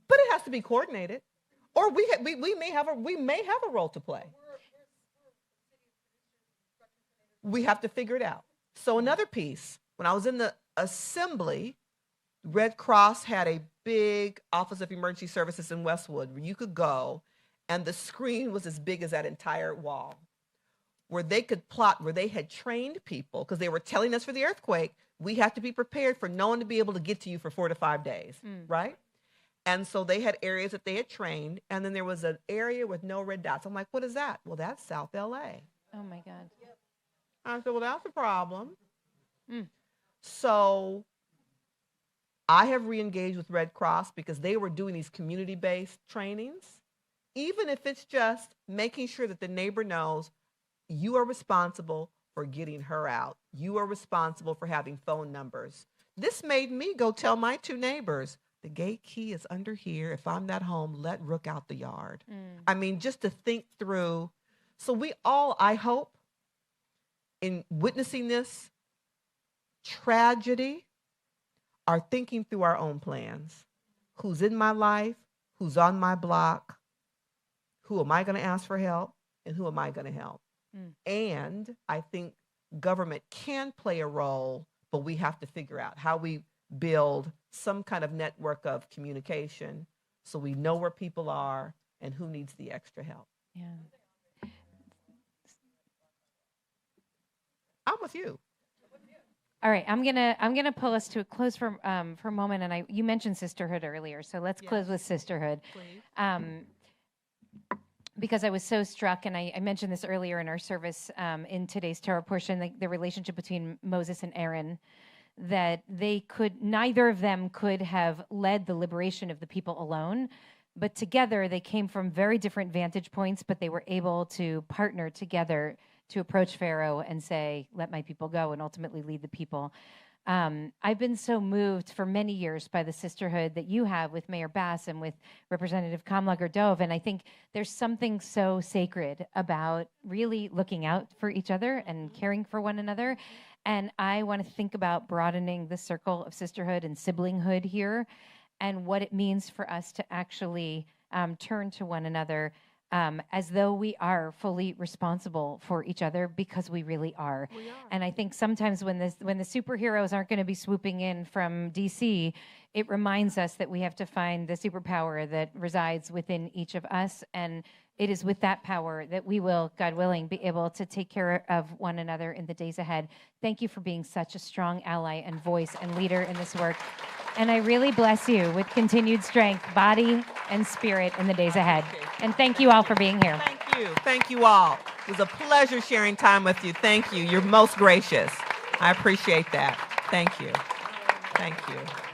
Speaker 2: But it has to be coordinated. Or we may have a role to play. We have to figure it out. So another piece, when I was in the assembly, Red Cross had a big Office of Emergency Services in Westwood where you could go and the screen was as big as that entire wall, where they could plot, where they had trained people, because they were telling us for the earthquake, we have to be prepared for no one to be able to get to you for 4 to 5 days, right? And so they had areas that they had trained, and then there was an area with no red dots. I'm like, what is that? Well, that's South LA.
Speaker 1: Oh my God.
Speaker 2: I said, well, that's a problem. So I have re-engaged with Red Cross because they were doing these community-based trainings, even if it's just making sure that the neighbor knows you are responsible for getting her out. You are responsible for having phone numbers. This made me go tell my 2 neighbors, the gate key is under here. If I'm not home, let Rook out the yard. I mean, just to think through. So we all, I hope, in witnessing this tragedy, are thinking through our own plans. Who's in my life? Who's on my block? Who am I going to ask for help? And who am I going to help? And I think government can play a role, but we have to figure out how we build some kind of network of communication so we know where people are and who needs the extra help.
Speaker 1: Yeah.
Speaker 2: I'm with you.
Speaker 1: All right, I'm gonna pull us to a close for a moment, and you mentioned sisterhood earlier, so let's close with sisterhood.
Speaker 2: Please.
Speaker 1: Because I was so struck, and I mentioned this earlier in our service in today's Torah portion, the relationship between Moses and Aaron, that neither of them could have led the liberation of the people alone, but together they came from very different vantage points, but they were able to partner together to approach Pharaoh and say, let my people go, and ultimately lead the people. I've been so moved for many years by the sisterhood that you have with Mayor Bass and with Representative Kamlager-Dove, and I think there's something so sacred about really looking out for each other and caring for one another. And I want to think about broadening the circle of sisterhood and siblinghood here and what it means for us to actually turn to one another as though we are fully responsible for each other, because we really are. And I think sometimes when the superheroes aren't going to be swooping in from DC, it reminds us that we have to find the superpower that resides within each of us. And it is with that power that we will, God willing, be able to take care of one another in the days ahead. Thank you for being such a strong ally and voice and leader in this work. And I really bless you with continued strength, body and spirit in the days ahead. And thank you all for being here.
Speaker 2: Thank you. Thank you all. It was a pleasure sharing time with you. Thank you. You're most gracious. I appreciate that. Thank you. Thank you.